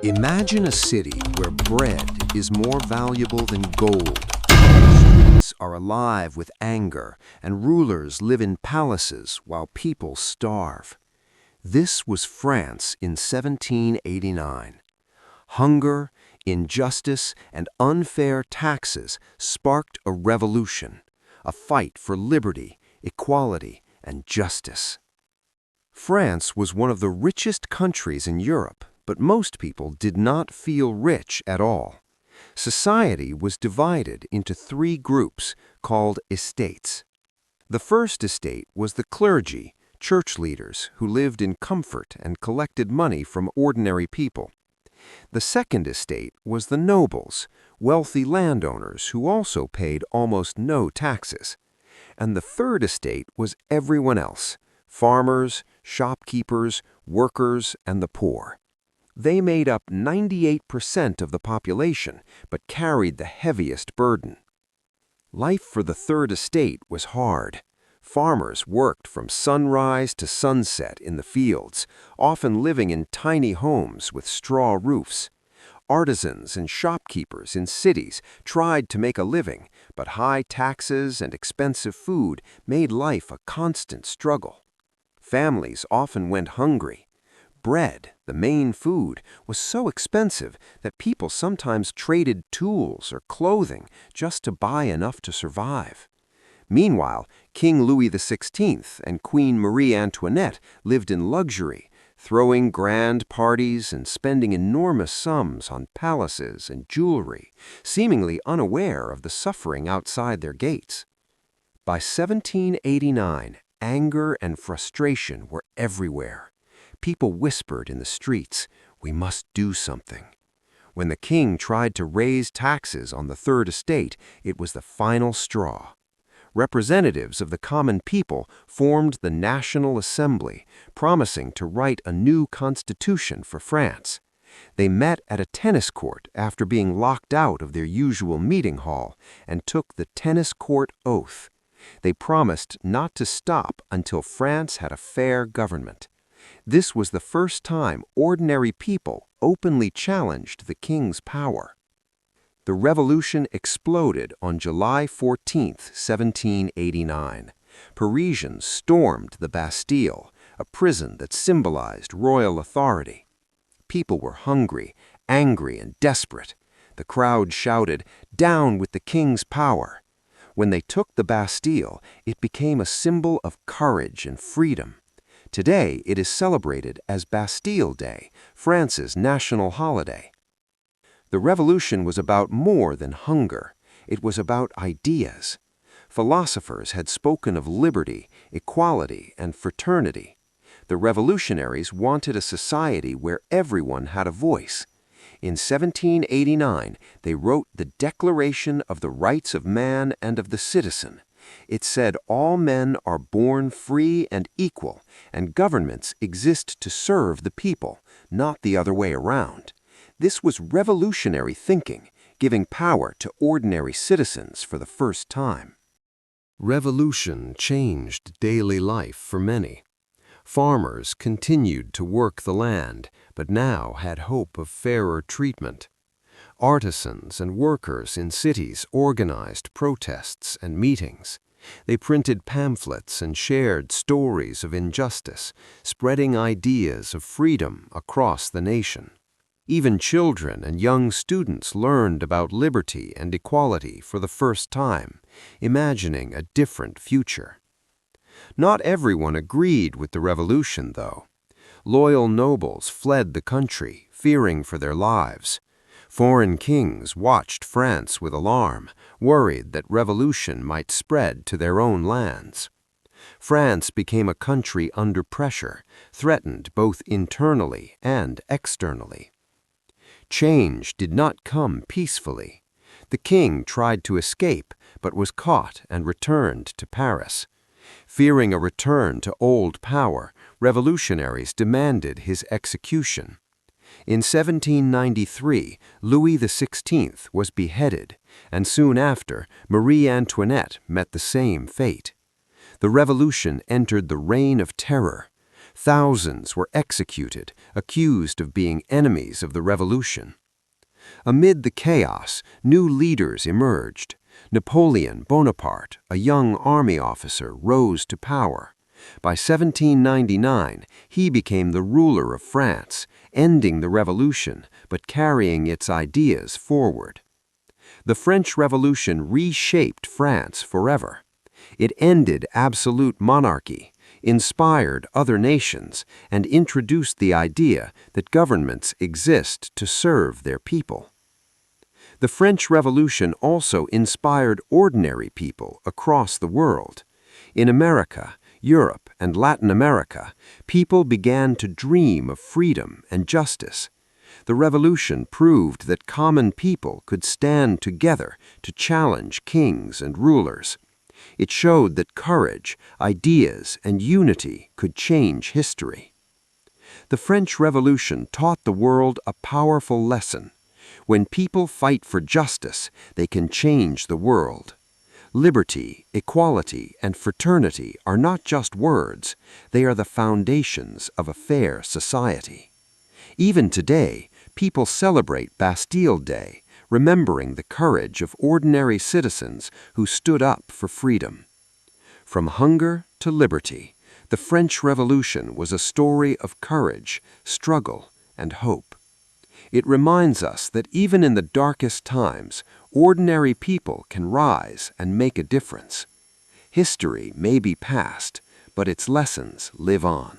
Imagine a city where bread is more valuable than gold. Streets are alive with anger, and rulers live in palaces while people starve. This was France in 1789. Hunger, injustice, and unfair taxes sparked a revolution, a fight for liberty, equality, and justice. France was one of the richest countries in Europe, but most people did not feel rich at all. Society was divided into three groups called estates. The first estate was the clergy, church leaders who lived in comfort and collected money from ordinary people. The second estate was the nobles, wealthy landowners who also paid almost no taxes. And the third estate was everyone else: farmers, shopkeepers, workers, and the poor. They made up 98% of the population, but carried the heaviest burden. Life for the third estate was hard. Farmers worked from sunrise to sunset in the fields, often living in tiny homes with straw roofs. Artisans and shopkeepers in cities tried to make a living, but high taxes and expensive food made life a constant struggle. Families often went hungry. Bread, the main food, was so expensive that people sometimes traded tools or clothing just to buy enough to survive. Meanwhile, King Louis XVI and Queen Marie Antoinette lived in luxury, throwing grand parties and spending enormous sums on palaces and jewelry, seemingly unaware of the suffering outside their gates. By 1789, anger and frustration were everywhere. People whispered in the streets, "We must do something." When the king tried to raise taxes on the third estate, it was the final straw. Representatives of the common people formed the National Assembly, promising to write a new constitution for France. They met at a tennis court after being locked out of their usual meeting hall and took the tennis court oath. They promised not to stop until France had a fair government. This was the first time ordinary people openly challenged the king's power. The revolution exploded on July 14, 1789. Parisians stormed the Bastille, a prison that symbolized royal authority. People were hungry, angry, and desperate. The crowd shouted, "Down with the king's power!" When they took the Bastille, it became a symbol of courage and freedom. Today, it is celebrated as Bastille Day, France's national holiday. The revolution was about more than hunger. It was about ideas. Philosophers had spoken of liberty, equality, and fraternity. The revolutionaries wanted a society where everyone had a voice. In 1789, they wrote the Declaration of the Rights of Man and of the Citizen. It said all men are born free and equal, and governments exist to serve the people, not the other way around. This was revolutionary thinking, giving power to ordinary citizens for the first time. Revolution changed daily life for many. Farmers continued to work the land, but now had hope of fairer treatment. Artisans and workers in cities organized protests and meetings. They printed pamphlets and shared stories of injustice, spreading ideas of freedom across the nation. Even children and young students learned about liberty and equality for the first time, imagining a different future. Not everyone agreed with the revolution, though. Loyal nobles fled the country, fearing for their lives. Foreign kings watched France with alarm, worried that revolution might spread to their own lands. France became a country under pressure, threatened both internally and externally. Change did not come peacefully. The king tried to escape, but was caught and returned to Paris. Fearing a return to old power, revolutionaries demanded his execution. In 1793, Louis XVI was beheaded, and soon after, Marie Antoinette met the same fate. The revolution entered the Reign of Terror. Thousands were executed, accused of being enemies of the revolution. Amid the chaos, new leaders emerged. Napoleon Bonaparte, a young army officer, rose to power. By 1799, he became the ruler of France, ending the revolution but carrying its ideas forward. The French Revolution reshaped France forever. It ended absolute monarchy, inspired other nations, and introduced the idea that governments exist to serve their people. The French Revolution also inspired ordinary people across the world. In America, Europe, and Latin America, people began to dream of freedom and justice. The revolution proved that common people could stand together to challenge kings and rulers. It showed that courage, ideas, and unity could change history. The French Revolution taught the world a powerful lesson. When people fight for justice, they can change the world. Liberty, equality, and fraternity are not just words, they are the foundations of a fair society. Even today, people celebrate Bastille Day, remembering the courage of ordinary citizens who stood up for freedom. From hunger to liberty, the French Revolution was a story of courage, struggle, and hope. It reminds us that even in the darkest times, ordinary people can rise and make a difference. History may be past, but its lessons live on.